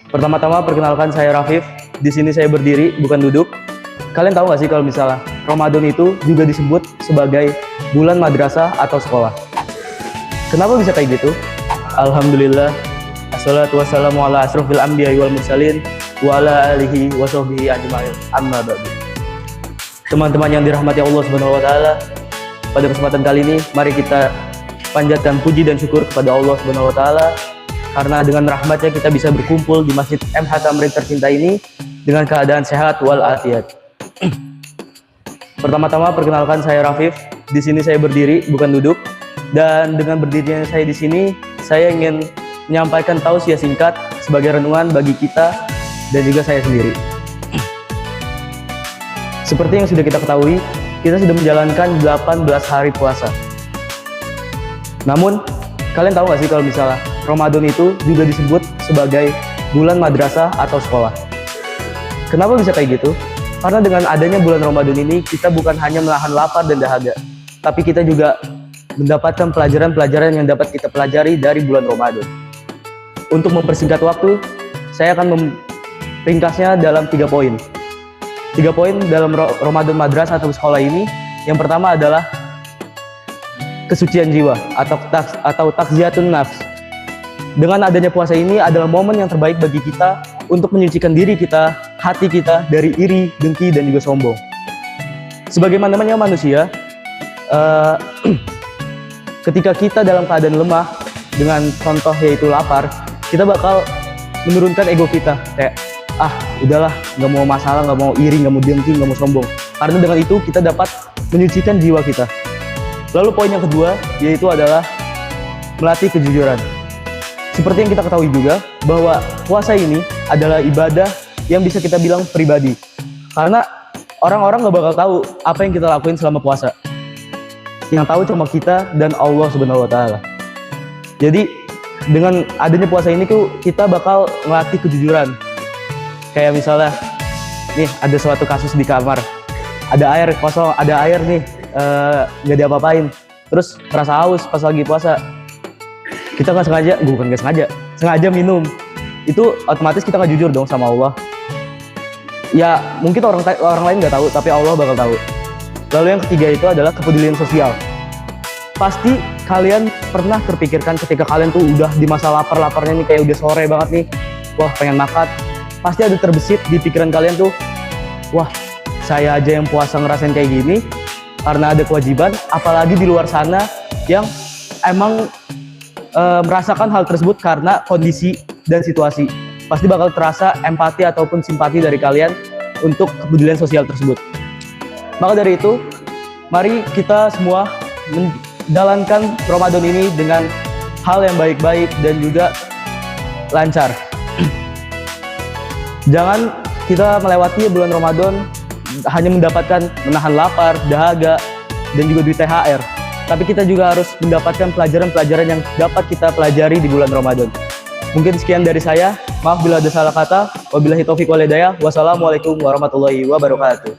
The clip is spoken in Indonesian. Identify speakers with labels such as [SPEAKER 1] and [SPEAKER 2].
[SPEAKER 1] Pertama-tama perkenalkan, saya Rafif. Di sini saya berdiri, bukan duduk. Kalian tahu nggak sih kalau misalnya Ramadan itu juga disebut sebagai bulan madrasah atau sekolah? Kenapa bisa kayak gitu? Alhamdulillah, assalatu wassalamu ala asrofil anbiya'i wal mursalin wa ala alihi wa sahbihi ajma'in, amma ba'du. Teman-teman yang dirahmati Allah Subhanahu wa taala, pada kesempatan kali ini mari kita panjatkan puji dan syukur kepada Allah Subhanahu wa taala karena dengan rahmatnya kita bisa berkumpul di Masjid MH Tamrin tercinta ini dengan keadaan sehat walafiat. Pertama-tama perkenalkan, saya Rafif. Di sini saya berdiri, bukan duduk. Dan dengan berdirinya saya di sini, saya ingin menyampaikan tausiah singkat sebagai renungan bagi kita dan juga saya sendiri. Seperti yang sudah kita ketahui, kita sudah menjalankan 18 hari puasa. Namun, kalian tahu nggak sih kalau misalnya Ramadan itu juga disebut sebagai bulan madrasah atau sekolah? Kenapa bisa kayak gitu? Karena dengan adanya bulan Ramadan ini, kita bukan hanya menahan lapar dan dahaga, tapi kita juga mendapatkan pelajaran-pelajaran yang dapat kita pelajari dari bulan Ramadan. Untuk mempersingkat waktu, saya akan meringkasnya dalam 3 poin. 3 poin dalam Ramadan madrasah atau sekolah ini. Yang pertama adalah kesucian jiwa atau takziyatun nafs. Dengan adanya puasa ini adalah momen yang terbaik bagi kita untuk menyucikan diri kita, hati kita dari iri, dengki, dan juga sombong. Sebagaimana manusia, ketika kita dalam keadaan lemah, dengan contoh yaitu lapar, kita bakal menurunkan ego kita, kayak udahlah, nggak mau masalah, nggak mau iri, nggak mau dengki, nggak mau sombong. Karena dengan itu kita dapat menyucikan jiwa kita. Lalu poin yang kedua yaitu adalah melatih kejujuran. Seperti yang kita ketahui juga bahwa puasa ini adalah ibadah yang bisa kita bilang pribadi. Karena orang-orang nggak bakal tahu apa yang kita lakuin selama puasa. Yang tahu cuma kita dan Allah Subhanahu wa taala. Jadi dengan adanya puasa ini tuh kita bakal melatih kejujuran. Kayak misalnya nih ada suatu kasus di kamar. Ada air kosong, ada air nih nggak diapa-apain. Terus terasa haus pas lagi puasa. Kita nggak sengaja minum. Itu otomatis kita nggak jujur dong sama Allah. Ya mungkin orang lain nggak tahu, tapi Allah bakal tahu. Lalu yang ketiga itu adalah kepedulian sosial. Pasti kalian pernah terpikirkan ketika kalian tuh udah di masa lapar-laparnya nih, kayak udah sore banget nih, wah pengen makan. Pasti ada terbesit di pikiran kalian tuh, wah saya aja yang puasa ngerasain kayak gini karena ada kewajiban, apalagi di luar sana yang emang merasakan hal tersebut karena kondisi dan situasi. Pasti bakal terasa empati ataupun simpati dari kalian untuk kepedulian sosial tersebut. Maka dari itu, mari kita semua menjalankan Ramadan ini dengan hal yang baik-baik dan juga lancar. Jangan kita melewati bulan Ramadan hanya mendapatkan menahan lapar, dahaga, dan juga duit THR. Tapi kita juga harus mendapatkan pelajaran-pelajaran yang dapat kita pelajari di bulan Ramadan. Mungkin sekian dari saya. Maaf bila ada salah kata. Wabillahi taufiq wal hidayah. Wassalamualaikum warahmatullahi wabarakatuh.